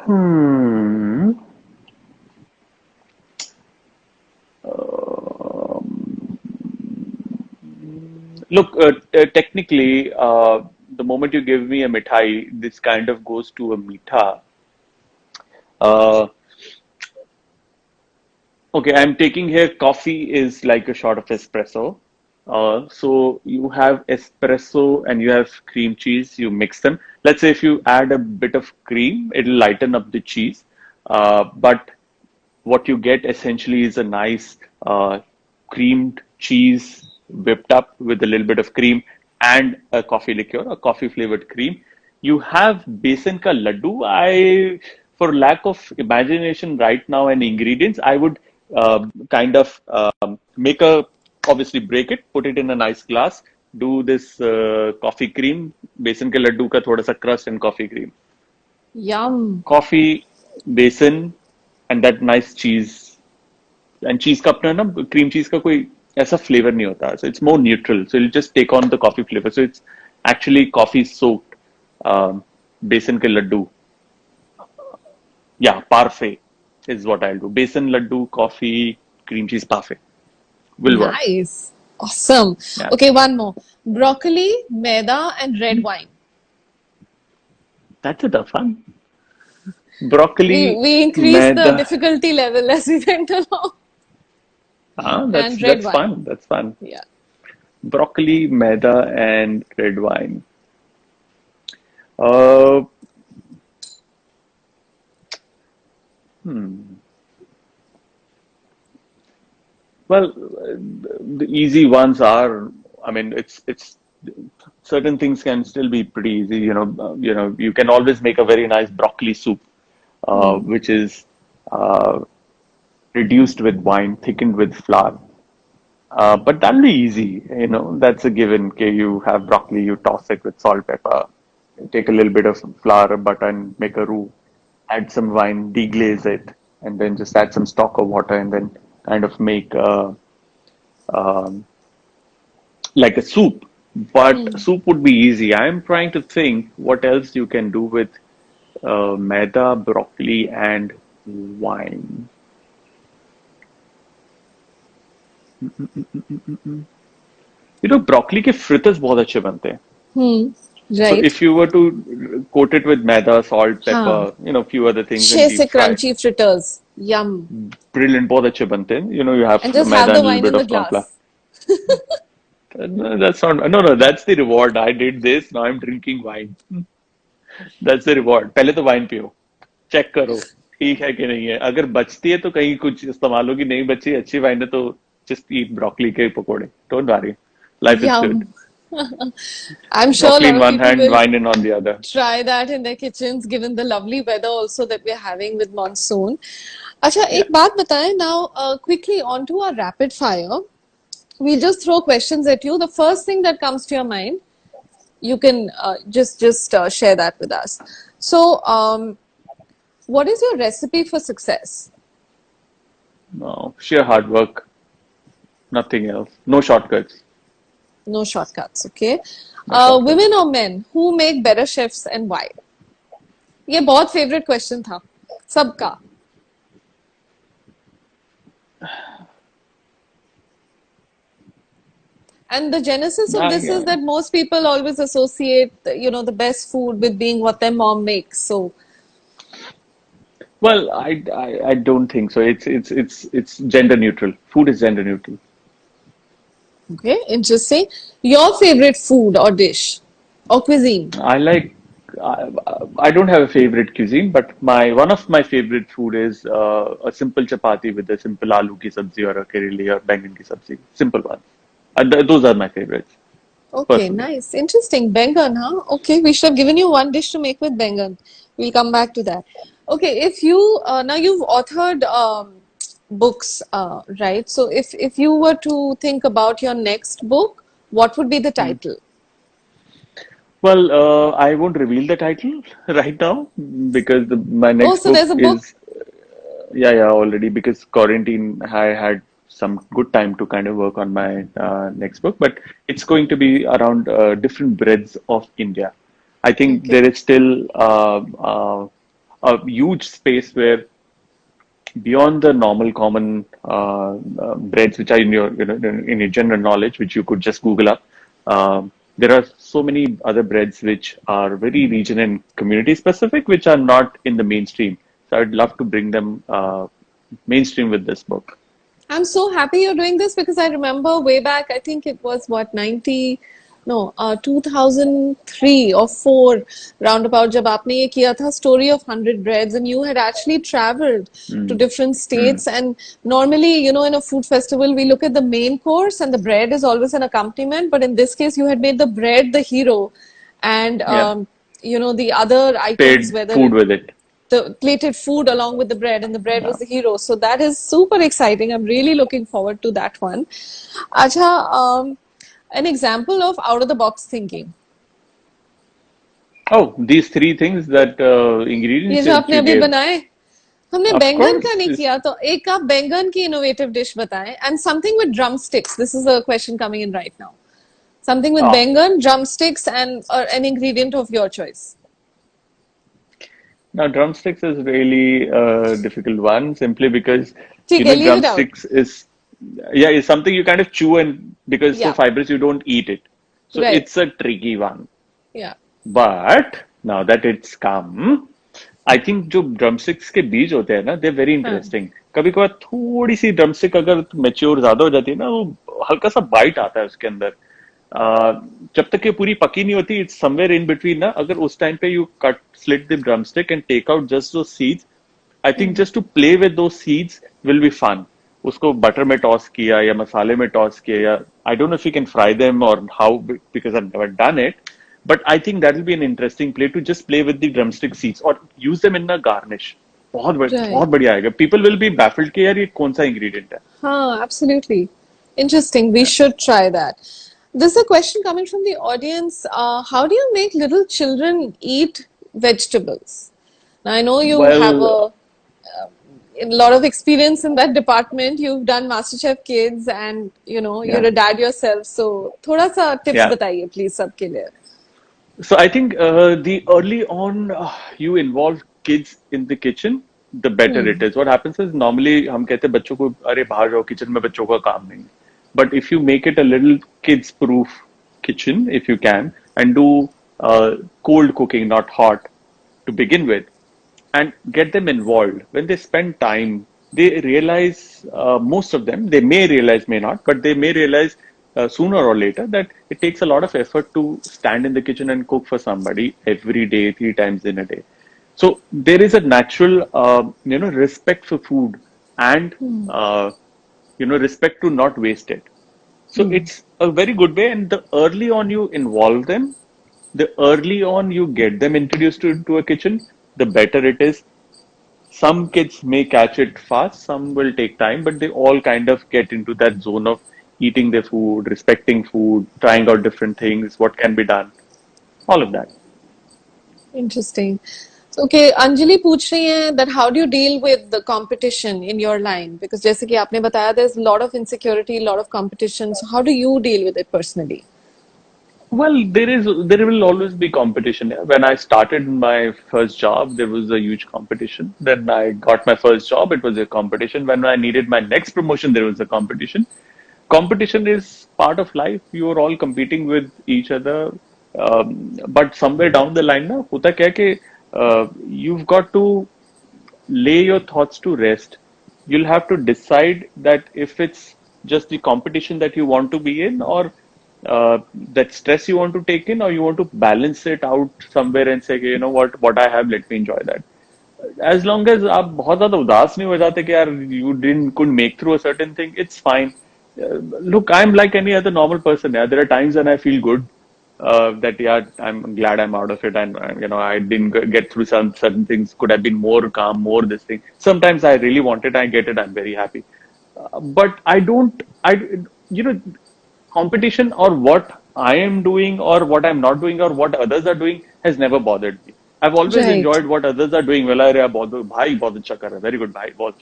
Hmm. Look, technically, the moment you give me a mithai, this kind of goes to a mitha. Uh, okay, I'm taking here coffee is like a shot of espresso. So you have espresso and you have cream cheese, you mix them. Let's say if you add a bit of cream, it'll lighten up the cheese. But what you get essentially is a nice creamed cheese whipped up with a little bit of cream and a coffee liqueur, a coffee flavored cream. You have besan ka laddu. For lack of imagination right now and ingredients, I would kind of make obviously break it, put it in a nice glass, do this coffee cream, besan ke laddu ka thoda sa crust and coffee cream, Yum. coffee, besan, and that nice cheese. And cheese का अपना ना cream cheese का कोई ऐसा flavor नहीं होता. So it's more neutral. So it'll just take on the coffee flavor. So it's actually coffee soaked besan के Laddu. Yeah, parfait is what I'll do. Besan laddu, coffee, cream cheese parfait will work. Nice. Awesome. Yeah, Okay, one more. Broccoli, maida, and red wine. that's a tough one. Broccoli, We increased the maida. difficulty level as we went along. Ah, And red that's wine. fun. That's fun. Yeah. Broccoli, maida, and red wine. Uh, hmm. Well, the easy ones are, I mean, it's certain things can still be pretty easy. You can always make a very nice broccoli soup, Hmm. which is uh, reduced with wine, thickened with flour. But that'll be easy. That's a given. Okay, you have broccoli, you toss it with salt, pepper, take a little bit of flour, butter, and make a roux. Add some wine, deglaze it, and then just add some stock of water, and then kind of make um, like a soup. But Hmm. soup would be easy. I'm trying to think what else you can do with maida, broccoli, and wine. Broccoli के fritters बहुत अच्छे बनते हैं. Hmm. So Right. if you were to coat it with maida, salt, Huh. pepper, few other things and अच्छे deep से fry, crunchy fritters. Yum. brilliant, बहुत अच्छे बनते हैं. You have And just have maida the and a little wine bit in the of corn flour. glass. No, that's not. No, no, that's the reward. I did this. Now I'm drinking wine. That's the reward. पहले तो wine पियो, check करो ठीक है कि नहीं है. अगर बचती है तो कहीं कुछ इस्तेमाल होगी, नहीं बची अच्छी वाइन है तो just eat broccoli के पकोड़े. Don't worry. Life is good. Yum. I'm sure a Broccoli lot in of one people hand, will wine in on the other. try that in their kitchens, given the lovely weather also that we're having with monsoon. अच्छा, Yeah. एक बात बताएं now, quickly on to our rapid fire. We'll just throw questions at you. The first thing that comes to your mind, you can just share that with us. So, what is your recipe for success? No, sheer hard work, nothing else. No shortcuts. No shortcuts, okay? No shortcuts. Women or men, who make better chefs and why? ये बहुत favourite question था सबका. And the genesis of this is I, that most people always associate, the best food with being what their mom makes. So, well, I don't think so. It's gender neutral. Food is gender neutral. okay, interesting. Your favorite food or dish or cuisine? I like. I, I don't have a favorite cuisine, but my one of my favorite food is a simple chapati with a simple aloo ki sabzi or a kareli or bangan ki sabzi. Simple ones. And those are my favorites Okay, personally. nice. Interesting. Bengan, huh? Okay, we should have given you one dish to make with bengan. We'll come back to that. Okay, if you now you've authored books, right? So if you were to think about your next book, what would be the Hmm. title? Well, I won't reveal the title right now because my Oh, next so there's book a book. is yeah, already because quarantine I had some good time to kind of work on my next book, but it's going to be around different breads of India. I think Okay. there is still a huge space where beyond the normal common breads which are in your in your general knowledge which you could just google up, there are so many other breads which are very region and community specific which are not in the mainstream, so I'd love to bring them mainstream with this book. I'm so happy you're doing this because I remember way back, I think it was what, 90, no, 2003 or 4, roundabout, जब आपने ये किया था Story of 100 Breads, and you had actually traveled to Mm. different Mm. states. And normally, in a food festival, we look at the main course and the bread is always an accompaniment. But in this case, you had made the bread the hero, and Yeah, the other items, paid whether food with it. the plated food along with the bread, and the bread Yeah. was the hero. So that is super exciting. I'm really looking forward to that one. Acha, an example of out of the box thinking. Oh, these three things that ये ingredients जो that आपने you अभी gave. बनाए, हमने Of बैंगन का course, नहीं is किया, तो एक आप बैंगन की इनोवेटिव डिश बताएं. And something with drumsticks. This is a question coming in right now. Something with ah. बैंगन, drumsticks, and an ingredient of your choice. Now, drumsticks is really a difficult one simply because, ठीक है, leave it out. drumsticks is, yeah, is something you kind of chew and because it's so Yeah, fibrous, you don't eat it. So right. it's a tricky one. Yeah. But now that it's come, I think जो drumsticks के बीज होते हैं ना, they're very हाँ. interesting. कभी कभार थोड़ी सी drumstick अगर mature ज्यादा हो जाती है ना, वो हल्का सा bite आता है उसके अंदर. जब तक ये पूरी पकी नहीं होती, it's somewhere in between ना. अगर उस टाइम पे you slit the drumstick and take out just those seeds, I think just to play with those seeds will be fun. उसको बटर में टॉस किया या मसाले में टॉस किया या I don't know if you can fry them or how because I've never done it. But I think that will be an interesting play to just play with the drumstick seeds or use them in a garnish. Right. बहुत बढ़िया आएगा. People will be baffled कि यार ये कौन सा ingredient है. Huh, absolutely. Interesting. We should try that. There's a question coming from the audience. How do you make little children eat vegetables? Now, I know you have Well, a lot of experience in that department. You've done MasterChef Kids, and you're yeah, a dad yourself. So, थोड़ा सा tips yeah. बताइए, please, सबके लिए. So I think the early on you involve kids in the kitchen, the better it Hmm. is. What happens is normally हम कहते हैं बच्चों को अरे बाहर जाओ किचन में बच्चों का काम नहीं. But if you make it a little kids proof kitchen, if you can, and do cold cooking, not hot to begin with, and get them involved. When they spend time, they realize, most of them, they may realize, may not, but they may realize sooner or later that it takes a lot of effort to stand in the kitchen and cook for somebody every day, 3 times in a day. So there is a natural, respect for food and, uh, respect to not waste it. So it's a very good way. And the early on you involve them, the early on you get them introduced to a kitchen, the better it is. Some kids may catch it fast, some will take time, but they all kind of get into that zone of eating their food, respecting food, trying out different things, what can be done, all of that. Interesting. So, okay, Anjali पूछ रही है that how do you deal with the competition in your line? Because जैसे कि आपने बताया, there's a lot of insecurity, a lot of competition. So how do you deal with it personally? Well, there will always be competition. Yeah. When I started my first job, there was a huge competition. Then I got my first job, it was a competition. When I needed my next promotion, there was a competition. Competition is part of life. You are all competing with each other. But somewhere down the line, ना होता क्या है कि you've got to lay your thoughts to rest. You'll have to decide that if it's just the competition that you want to be in, or that stress you want to take in, or you want to balance it out somewhere and say, you know what I have, let me enjoy that. As long as आप बहुत ज्यादा उदास नहीं हो जाते कि यार you didn't couldn't make through a certain thing, it's fine. Look, I'm like any other normal person. Yeah, there are times when I feel good, that yeah, I'm glad I'm out of it, and I didn't get through some certain things. Could have been more calm, more this thing. Sometimes I really want it, I get it, I'm very happy. But I don't, you know, competition or what I am doing or what I'm not doing or what others are doing has never bothered me. I've always Right. enjoyed what others are doing. Well, अरे यार बहुत भाई बहुत अच्छा कर रहा है, very good भाई, बहुत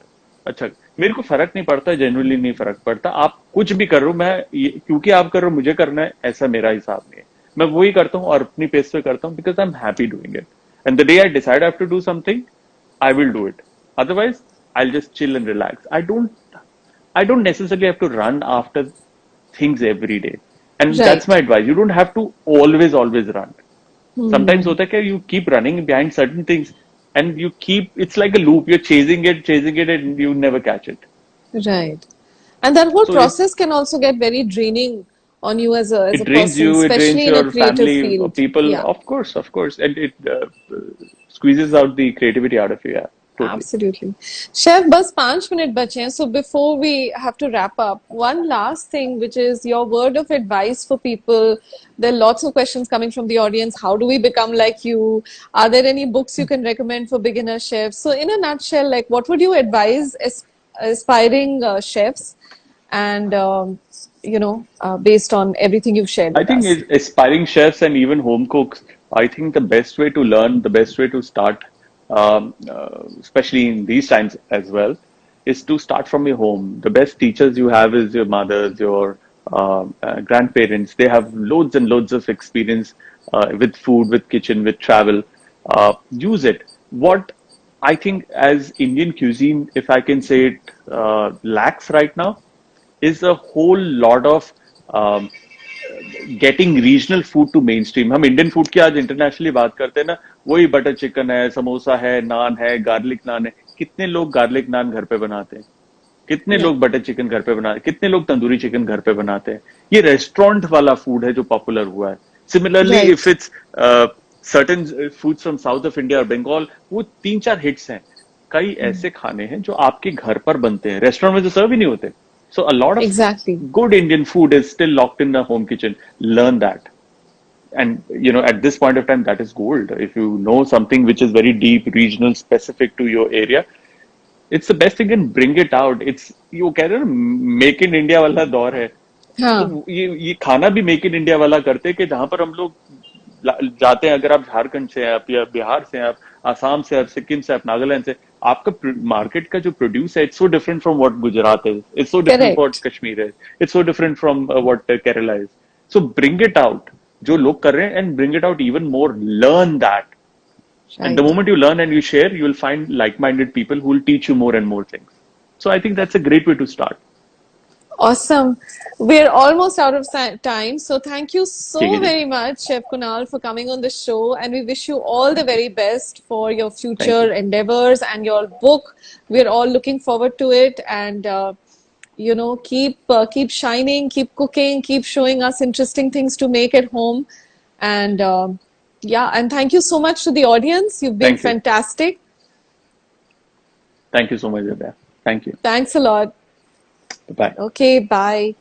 अच्छा। मेरे को फर्क नहीं पड़ता, जेन्युइनली नहीं फर्क पड़ता। आप कुछ भी कर रहे हो, क्योंकि आप कर रहे हो मुझे करना है, ऐसा मेरा हिसाब नहीं है। मैं वही करता हूँ और अपनी पेस पे करता हूँ, because I am happy doing it. And the day I decide I have to do something, I will do it. Otherwise, I'll just chill and relax. I don't necessarily have to run after things every day. And that's my Right. advice. You don't have to always run. Sometimes hota hai कि you keep running behind certain things and it's like a loop. You're chasing it, and you never catch it. Right. And that whole So process can also get very draining on you as it a drains person, you, it drains especially in a your creative family or field. people, Yeah. of course. And it squeezes out the creativity out of you. Yeah, totally. Absolutely. Chef, bus 5 minute bache hain. So before we have to wrap up, one last thing, which is your word of advice for people. There are lots of questions coming from the audience. How do we become like you? Are there any books you can recommend for beginner chefs? So in a nutshell, like what would you advise aspiring chefs and, based on everything you've shared I with think us? aspiring chefs and even home cooks, I think the best way to learn, the best way to start, especially in these times as well, is to start from your home. The best teachers you have is your mothers, your grandparents. They have loads and loads of experience with food, with kitchen, with travel. Use it. What I think as Indian cuisine, if I can say it, lacks right now is a whole lot of um, getting regional food to mainstream. हम Indian food की आज internationally बात करते हैं ना, वही butter chicken है, समोसा है, नान है, गार्लिक नान है। कितने लोग गार्लिक नान घर पे बनाते हैं? कितने Yeah. लोग बटर चिकन घर पे बनाते हैं? कितने लोग तंदूरी चिकन घर पे बनाते हैं? ये रेस्टोरेंट वाला फूड है जो पॉपुलर हुआ है। Similarly if Right. It's certain foods from south of India और बंगाल, वो 3-4 हिट्स हैं। कई ऐसे खाने हैं जो आपके घर पर बनते हैं, रेस्टोरेंट में तो सर्व ही नहीं होते। So a lot of Exactly. good Indian food is still locked in the home kitchen. Learn that. And at this point of time, that is gold. If you know something which is very deep, regional, specific to your area, it's the best thing, and bring it out. It's you कह रहे हो ना, make in India वाला दौर है। तो Huh. ये खाना भी मेक इन इंडिया वाला करते हैं कि जहां पर हम लोग जाते हैं। अगर आप झारखंड से हैं, आप या बिहार से हैं, आप आसाम से, आप सिक्किम से, आप नागालैंड से, आपका मार्केट का जो प्रोड्यूस है, it's so different from what Gujarat is, it's so different what Correct. Kashmir है, it's so different from what Kerala is. So bring it out, जो लोग कर रहे हैं, and bring it out even more, learn that. And the Right. moment you learn and you share, you will find like-minded people who will teach you more and more things. So I think that's a great way to start. Awesome. We're almost out of time. So thank you ठीक है so ji, very much, Chef Kunal, for coming on the show. And we wish you all the very best for your thank future you. endeavors and your book. We're all looking forward to it. And keep shining, keep cooking, keep showing us interesting things to make at home. And yeah, and thank you so much to the audience. You've been Thank you. fantastic. Thank you so much, Divya. Thank you. Thanks a lot. Bye-bye. Okay, bye.